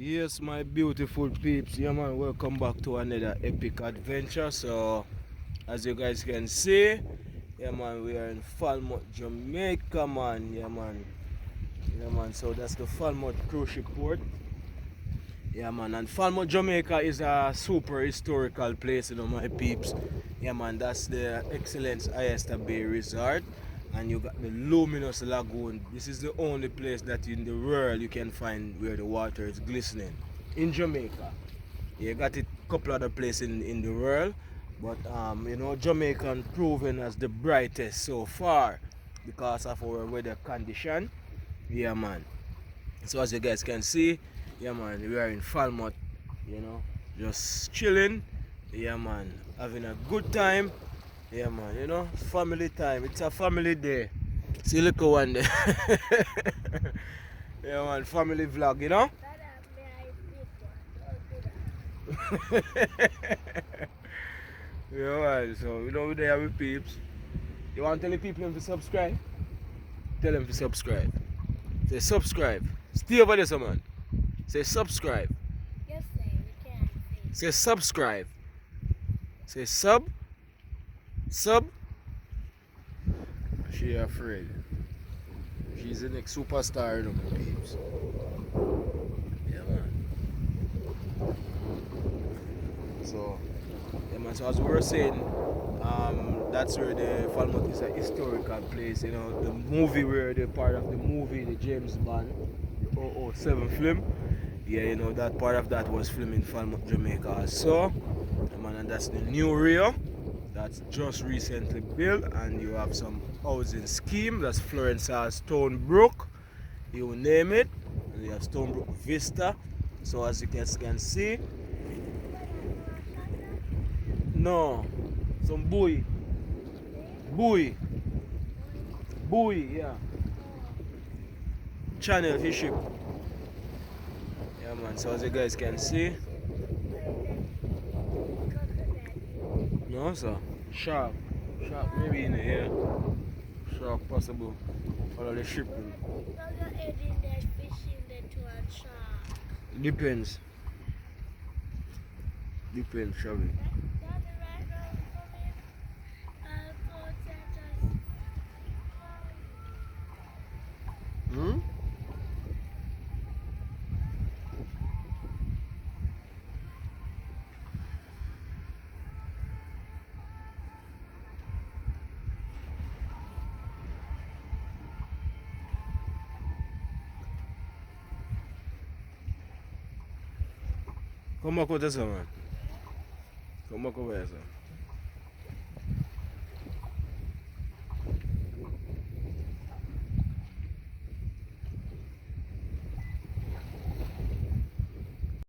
Yes, my beautiful peeps. Yeah, man, welcome back to another epic adventure. So, as you guys can see, yeah, man, we are in Falmouth, Jamaica, man. Yeah, man. Yeah, man. So, that's the Falmouth cruise ship port. Yeah, man. And Falmouth, Jamaica is a super historical place, my peeps. Yeah, man. That's the Excellence Ayesta Bay Resort. And you got the luminous lagoon. This is the only place that in the world you can find where the water is glistening in Jamaica. You got it couple other places in the world, but Jamaican proven as the brightest so far because of our weather condition. Yeah, man. So as you guys can see, yeah, man, we are in Falmouth, just chilling. Yeah, man, having a good time. Yeah, man, family time. It's a family day. See, look at one day. Yeah, man, family vlog. Yeah, man, so we there with peeps. You want to tell the people to subscribe? Tell them to subscribe. Say subscribe. Stay over there, man. Say subscribe. Yes, sir. We can Say subscribe. Say sub. Sub. She afraid. She's the next superstar, my peeps. Yeah, man. So, yeah, man. So as we were saying, that's where the Falmouth is a historical place. The movie where the part of the movie, the James Bond, the 007 film. Yeah, that part of that was filmed in Falmouth, Jamaica. So, yeah, man, and that's the new Rio that's just recently built, and you have some housing scheme. That's Florence Stonebrook, you name it. And you have Stonebrook Vista. So as you guys can see, no, some buoy, yeah, channel fish ship. Yeah, man. So as you guys can see, no, sir, shark maybe in the air, shark possible. Follow the ship. Depends, Shabby. Hmm? Come back with this, man. Come back over here, sir.